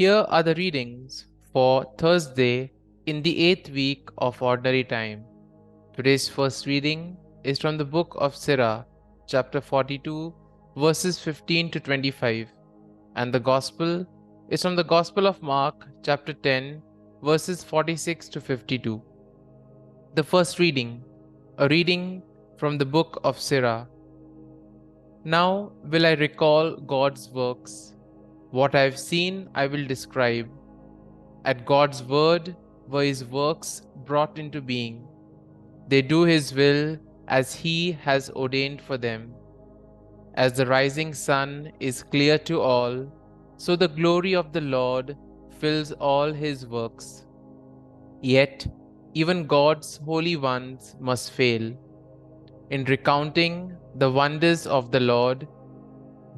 Here are the readings for Thursday in the 8th week of Ordinary Time. Today's first reading is from the book of Sirach, chapter 42, verses 15 to 25, and the Gospel is from the Gospel of Mark, chapter 10, verses 46 to 52. The first reading, a reading from the book of Sirach. Now will I recall God's works. What I have seen I will describe. At God's word were his works brought into being. They do his will as he has ordained for them. As the rising sun is clear to all, so the glory of the Lord fills all his works. Yet even God's holy ones must fail. In recounting the wonders of the Lord,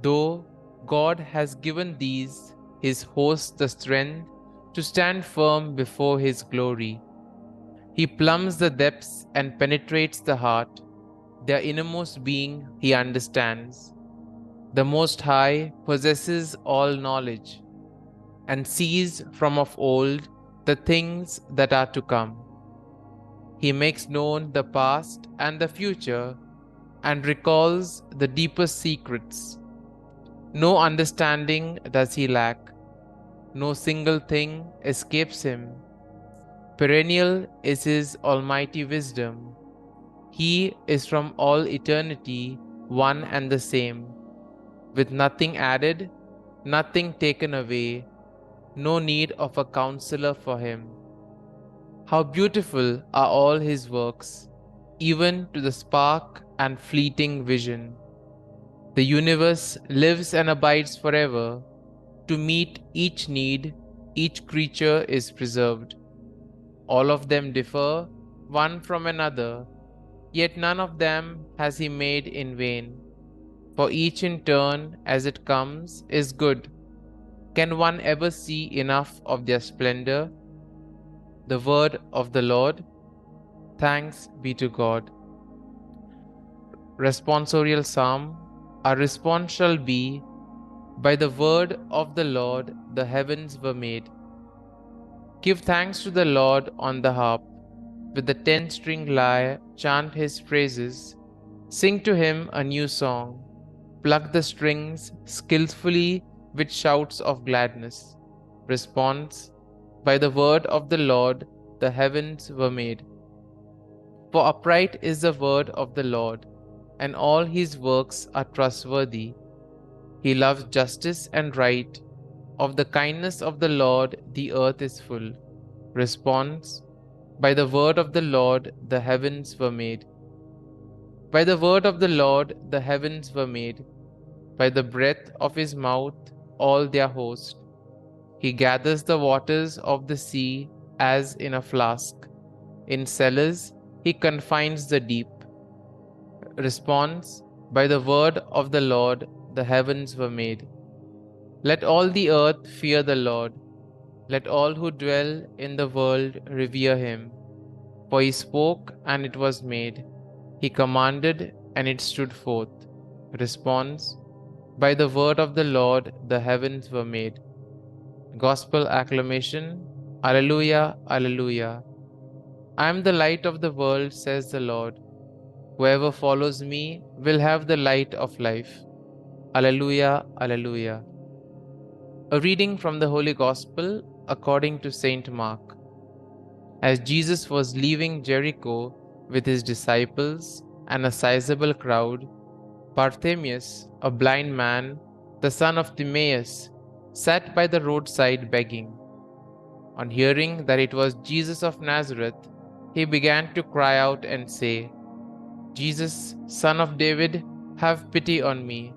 though God has given these, his hosts, the strength to stand firm before his glory. He plumbs the depths and penetrates the heart. Their innermost being he understands. The Most High possesses all knowledge and sees from of old the things that are to come. He makes known the past and the future and recalls the deepest secrets. No understanding does he lack. No single thing escapes him. Perennial is his almighty wisdom. He is from all eternity one and the same, with nothing added, nothing taken away, no need of a counselor for him. How beautiful are all his works, even to the spark and fleeting vision. The universe lives and abides forever. To meet each need, each creature is preserved. All of them differ one from another, yet none of them has he made in vain. For each in turn, as it comes, is good. Can one ever see enough of their splendor? The word of the Lord. Thanks be to God. Responsorial Psalm. Our response shall be, by the word of the Lord the heavens were made. Give thanks to the Lord on the harp. With the 10-string lyre chant his praises. Sing to him a new song. Pluck the strings skillfully with shouts of gladness. Response. By the word of the Lord the heavens were made. For upright is the word of the Lord, and all his works are trustworthy. He loves justice and right. Of the kindness of the Lord the earth is full. Response. By the word of the Lord the heavens were made. By the word of the Lord the heavens were made. By the breath of his mouth all their host. He gathers the waters of the sea as in a flask. In cellars he confines the deep. Response. By the word of the Lord the heavens were made. Let all the earth fear the Lord. Let all who dwell in the world revere him. For he spoke and it was made. He commanded and it stood forth. Response. By the word of the Lord the heavens were made. Gospel acclamation. Alleluia, Alleluia. I am the light of the world, says the Lord. Whoever follows me will have the light of life. Alleluia, Alleluia. A reading from the Holy Gospel according to Saint Mark. As Jesus was leaving Jericho with his disciples and a sizable crowd, Bartimaeus, a blind man, the son of Timaeus, sat by the roadside begging. On hearing that it was Jesus of Nazareth, he began to cry out and say, Jesus, Son of David, have pity on me.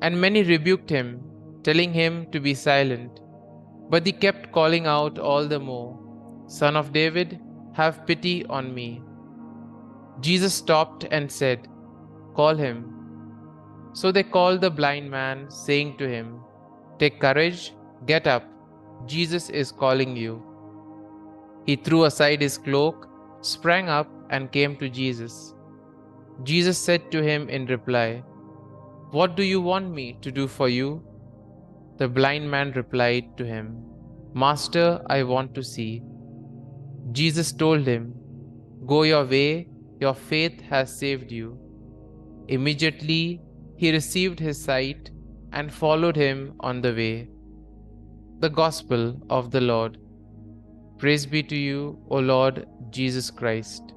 And many rebuked him, telling him to be silent. But he kept calling out all the more, Son of David, have pity on me. Jesus stopped and said, Call him. So they called the blind man, saying to him, Take courage, get up, Jesus is calling you. He threw aside his cloak, sprang up, and came to Jesus. Jesus said to him in reply, What do you want me to do for you? The blind man replied to him, Master, I want to see. Jesus told him, Go your way, your faith has saved you. Immediately he received his sight and followed him on the way. The Gospel of the Lord. Praise be to you, O Lord Jesus Christ.